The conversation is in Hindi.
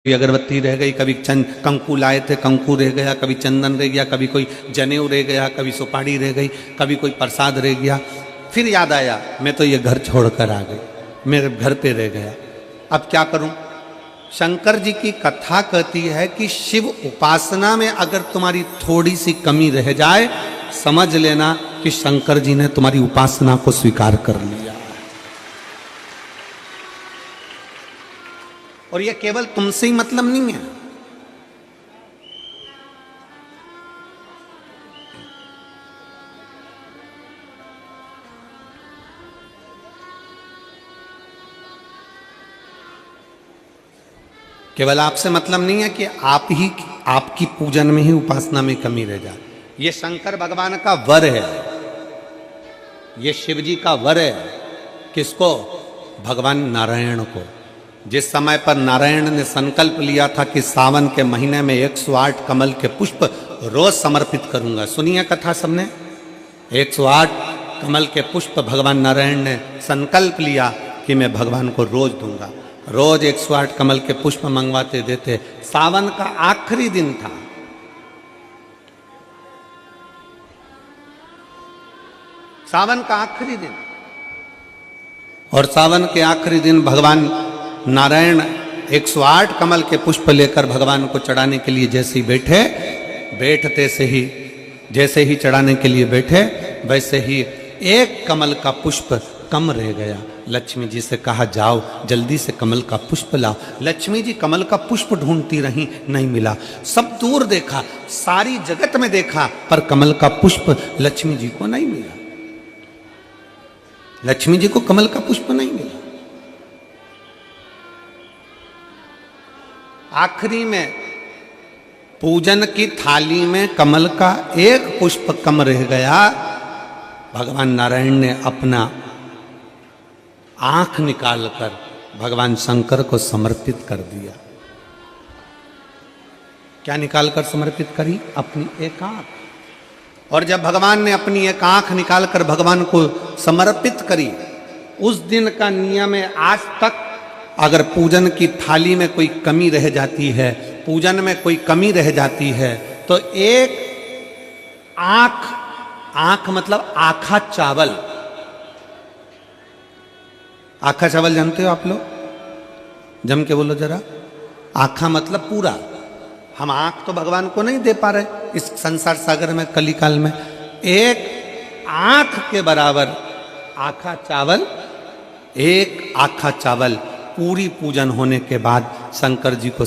कभी अगरबत्ती रह गई, कभी कंकु लाए थे कंकु रह गया, कभी चंदन रह गया, कभी कोई जनेऊ रह गया, कभी सुपारी रह गई, कभी कोई प्रसाद रह गया। फिर याद आया मैं तो ये घर छोड़कर आ गई, मेरे घर पे रह गया, अब क्या करूं। शंकर जी की कथा कहती है कि शिव उपासना में अगर तुम्हारी थोड़ी सी कमी रह जाए, समझ लेना कि शंकर जी ने तुम्हारी उपासना को स्वीकार कर लिया। और यह केवल तुमसे ही मतलब नहीं है, केवल आपसे मतलब नहीं है कि आपकी पूजन में ही उपासना में कमी रह जाए। ये शंकर भगवान का वर है, ये शिव जी का वर है। किसको? भगवान नारायण को। जिस समय पर नारायण ने संकल्प लिया था कि सावन के महीने में 108 कमल के पुष्प रोज समर्पित करूंगा, सुनिए कथा सबने। 108 कमल के पुष्प भगवान नारायण ने संकल्प लिया कि मैं भगवान को रोज दूंगा। रोज 108 कमल के पुष्प मंगवाते देते। सावन का आखिरी दिन था, सावन का आखिरी दिन, और सावन के आखिरी दिन भगवान नारायण 108 कमल के पुष्प लेकर भगवान को चढ़ाने के लिए जैसे ही जैसे ही चढ़ाने के लिए बैठे, वैसे ही एक कमल का पुष्प कम रह गया। लक्ष्मी जी से कहा जाओ जल्दी से कमल का पुष्प लाओ। लक्ष्मी जी कमल का पुष्प ढूंढती रही, नहीं मिला। सब दूर देखा, सारी जगत में देखा, पर कमल का पुष्प लक्ष्मी जी को नहीं मिला। लक्ष्मी जी को कमल का पुष्प नहीं मिला। आखिरी में पूजन की थाली में कमल का एक पुष्प कम रह गया। भगवान नारायण ने अपना आंख निकालकर भगवान शंकर को समर्पित कर दिया। क्या निकालकर समर्पित करी? अपनी एक आंख। और जब भगवान ने अपनी एक आंख निकालकर भगवान को समर्पित करी, उस दिन का नियम है आज तक अगर पूजन की थाली में कोई कमी रह जाती है, पूजन में कोई कमी रह जाती है, तो एक आंख मतलब आखा चावल। आखा चावल जानते हो आप लोग? जम के बोलो जरा। आखा मतलब पूरा। हम आंख तो भगवान को नहीं दे पा रहे इस संसार सागर में, कलिकाल में। एक आंख के बराबर आखा चावल, एक आखा चावल पूरी पूजन होने के बाद शंकर जी को